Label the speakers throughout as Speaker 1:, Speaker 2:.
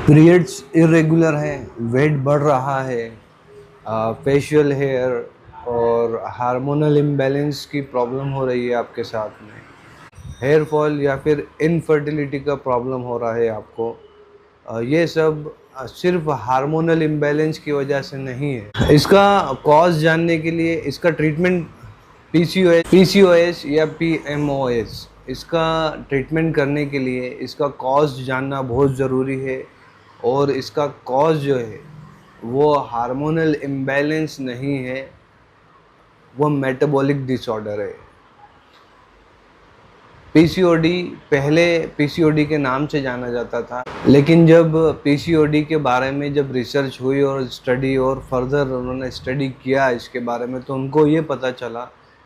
Speaker 1: Periods irregular है, wait बढ़ रहा है, फेशियल हेयर और हार्मोनल इम्बैलेंस की प्रॉब्लम हो रही है आपके साथ में, हेयर फॉल या फिर इनफर्टिलिटी का प्रॉब्लम हो रहा है आपको। ये सब सिर्फ हार्मोनल इम्बैलेंस की वजह से नहीं है। इसका कॉज जानने के लिए इसका ट्रीटमेंट पीसीओएस या पीएमओएस, इसका ट्रीटमेंट करने के लिए इसका कॉज जानना बहुत ज़रूरी है। और इसका कॉज जो है वो हार्मोनल इम्बैलेंस नहीं है, वो मेटाबॉलिक डिसऑर्डर है। पीसीओडी पहले पीसीओडी के नाम से जाना जाता था, लेकिन जब पीसीओडी के बारे में जब रिसर्च हुई और स्टडी और फर्दर उन्होंने स्टडी किया इसके बारे में, तो उनको ये पता चला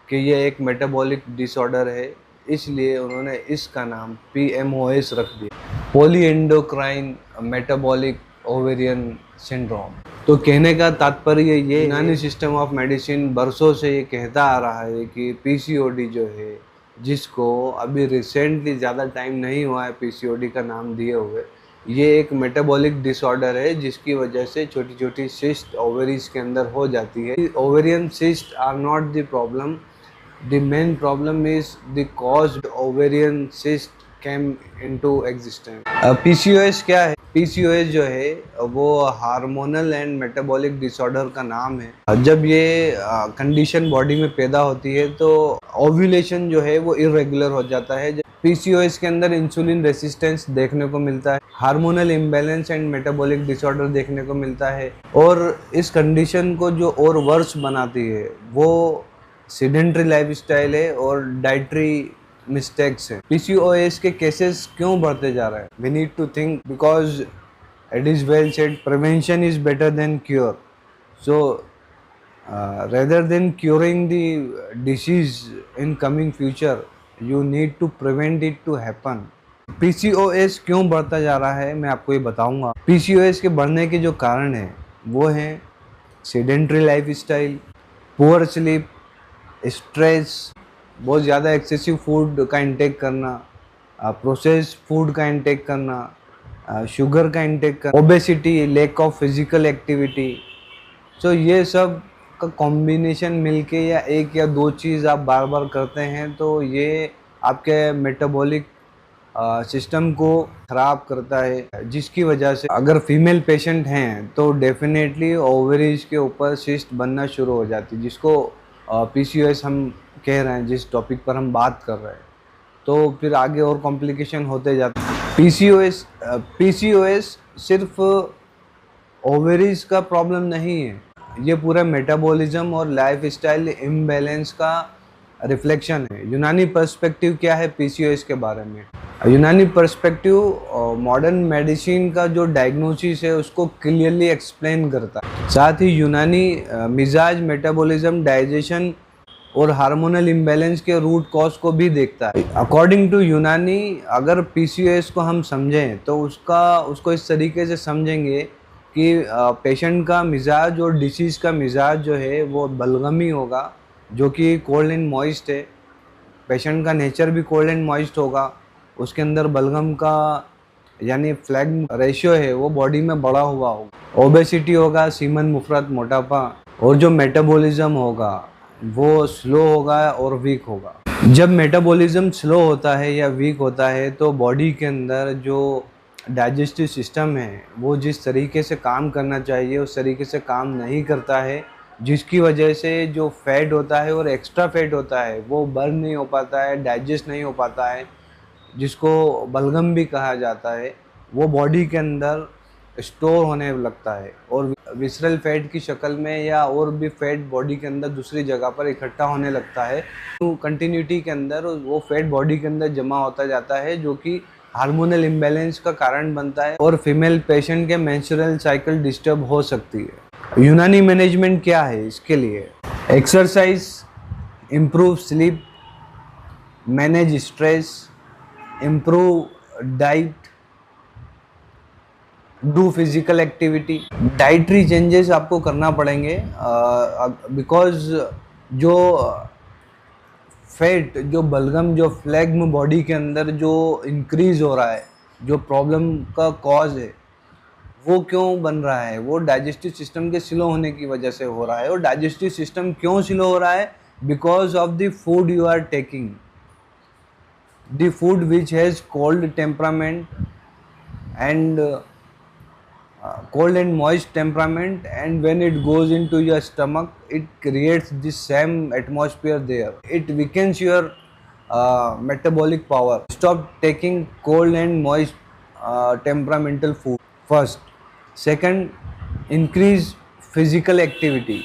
Speaker 1: कि ये एक मेटाबॉलिक डिसऑर्डर है। इसलिए उन्होंने इसका नाम पीएमओएस रख दिया, poly endocrine metabolic ovarian syndrome. तो कहने का तात्पर्य ये, यूनानी सिस्टम ऑफ मेडिसिन बरसों से ये कहता आ रहा है कि पीसीओडी जो है, जिसको अभी रिसेंटली ज़्यादा टाइम नहीं हुआ है पीसीओडी का नाम दिए हुए, ये एक मेटाबॉलिक डिसऑर्डर है जिसकी वजह से छोटी छोटी सिस्ट ओवरीज के अंदर हो जाती है। Ovarian cyst are not the problem, the main problem is the cause ovarian cyst came into existence. PCOS क्या है? पीसीओएस जो है वो हार्मोनल एंड मेटाबॉलिक डिसऑर्डर का नाम है। जब ये कंडीशन बॉडी में पैदा होती है तो ओव्यूलेशन जो है वो इरेगुलर हो जाता है। पीसीओएस के अंदर इंसुलिन रेसिस्टेंस देखने को मिलता है, hormonal imbalance and metabolic disorder देखने को मिलता है। और इस कंडीशन को जो और वर्स बनाती है वो सेडेंटरी लाइफस्टाइल है और डाइटरी मिस्टेक्स है। पीसीओएस के केसेस क्यों बढ़ते जा रहे हैं? We need to think, because it is well said, prevention is better than cure. So rather than curing the disease in coming future, you need to prevent it to happen. PCOS क्यों बढ़ता जा रहा है मैं आपको ये बताऊंगा। PCOS के बढ़ने के जो कारण हैं वो हैं sedentary lifestyle, poor sleep, stress, बहुत ज़्यादा एक्सेसिव फूड का इंटेक करना, प्रोसेस फूड का इंटेक करना, शुगर का इंटेक करना, obesity, lack of physical activity. So ये सब का कॉम्बिनेशन मिलके या एक या दो चीज़ आप बार बार करते हैं तो ये आपके मेटाबॉलिक सिस्टम को ख़राब करता है, जिसकी वजह से अगर फीमेल पेशेंट हैं तो डेफिनेटली ओवरीज के ऊपर सिस्ट बनना शुरू हो जाती है, जिसको पीसीओएस हम कह रहे हैं, जिस टॉपिक पर हम बात कर रहे हैं। तो फिर आगे और कॉम्प्लिकेशन होते जाते हैं। पीसीओएस सिर्फ ओवरीज का प्रॉब्लम नहीं है, ये पूरा मेटाबॉलिज्म और लाइफस्टाइल इम्बैलेंस का रिफ्लेक्शन है। यूनानी पर्सपेक्टिव क्या है पीसीओएस के बारे में? यूनानी पर्सपेक्टिव मॉडर्न मेडिसिन का जो डायग्नोसिस है उसको क्लियरली एक्सप्लेन करता है। साथ ही यूनानी मिजाज, मेटाबॉलिज्म, डाइजेशन और हार्मोनल इम्बैलेंस के रूट कॉज को भी देखता है। अकॉर्डिंग टू यूनानी, अगर पीसीओएस को हम समझें तो उसको इस तरीके से समझेंगे कि पेशेंट का मिजाज और डिसीज़ का मिजाज जो है वो बलगमी होगा, जो कि कोल्ड एंड मॉइस्ट है। पेशेंट का नेचर भी कोल्ड एंड मॉइस्ट होगा, उसके अंदर बलगम का यानी फ्लैग रेशियो है वो बॉडी में बढ़ा हुआ होगा। ओबेसिटी होगा, सीमन मुफरत, मोटापा, और जो मेटाबॉलिज्म होगा वो स्लो होगा और वीक होगा। जब मेटाबॉलिज्म स्लो होता है या वीक होता है तो बॉडी के अंदर जो डाइजेस्टिव सिस्टम है वो जिस तरीके से काम करना चाहिए उस तरीके से काम नहीं करता है, जिसकी वजह से जो फैट होता है और एक्स्ट्रा फैट होता है वो बर्न नहीं हो पाता है, डाइजेस्ट नहीं हो पाता है, जिसको बलगम भी कहा जाता है। वो बॉडी के अंदर स्टोर होने लगता है और विसरल फैट की शक्ल में या और भी फैट बॉडी के अंदर दूसरी जगह पर इकट्ठा होने लगता है। तो कंटिन्यूटी के अंदर वो फैट बॉडी के अंदर जमा होता जाता है, जो कि हार्मोनल इम्बैलेंस का कारण बनता है और फीमेल पेशेंट के मेंस्ट्रुअल साइकिल डिस्टर्ब हो सकती है। यूनानी मैनेजमेंट क्या है इसके लिए? Exercise, improve sleep, manage stress, improve diet, do physical activity. Dietary changes आपको करना पड़ेंगे, बिकॉज जो फैट, जो बलगम, जो फ्लैग्म बॉडी के अंदर जो इंक्रीज हो रहा है, जो प्रॉब्लम का कॉज है, वो क्यों बन रहा है? वो डाइजेस्टिव सिस्टम के स्लो होने की वजह से हो रहा है। और डाइजेस्टिव सिस्टम क्यों स्लो हो रहा है? Because of the food you are taking, the food which has cold temperament and cold and moist temperament, and when it goes into your stomach it creates the same atmosphere there. It weakens your metabolic power. Stop taking cold and moist temperamental food first. Second, increase physical activity,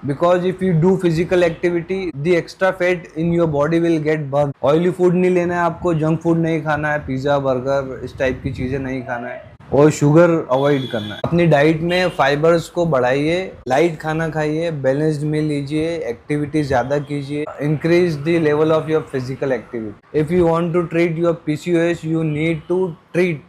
Speaker 1: because if you do physical activity the extra fat in your body will get burned. Oily food नहीं लेना है आपको, junk food नहीं खाना है, pizza burger इस type की चीज़ें नहीं खाना है, और शुगर अवॉइड करना है। अपनी डाइट में फाइबर्स को बढ़ाइए, लाइट खाना खाइए, बैलेंस्ड मील लीजिए, एक्टिविटी ज़्यादा कीजिए, increase the level of your physical activity. If you want to treat your PCOS you need to treat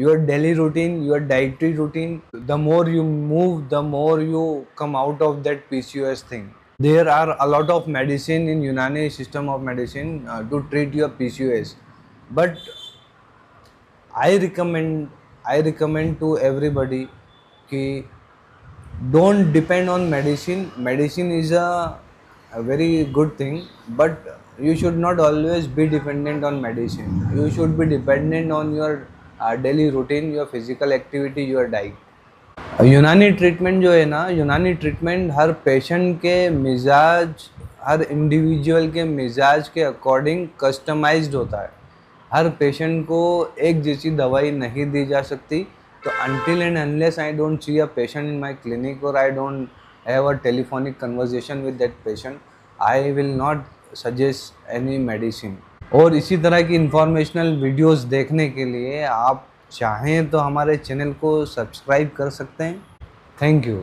Speaker 1: your daily routine, your dietary routine. The more you move, the more you come out of that PCOS thing. There are a lot of medicine in Unani system of medicine to treat your PCOS, but I recommend to everybody कि don't depend on medicine. Medicine is a very good thing, but you should not always be dependent on medicine. You should be dependent on your daily routine, your physical activity, your diet. यूनानी treatment जो है ना, यूनानी treatment हर patient के मिजाज, हर individual के मिजाज के अकॉर्डिंग कस्टमाइज्ड होता है। हर पेशेंट को एक जैसी दवाई नहीं दी जा सकती। तो until and unless I don't see a patient in my clinic or I don't have a telephonic conversation with that patient, I will not suggest any medicine. और इसी तरह की इंफॉर्मेशनल वीडियोस देखने के लिए आप चाहें तो हमारे चैनल को सब्सक्राइब कर सकते हैं। Thank you.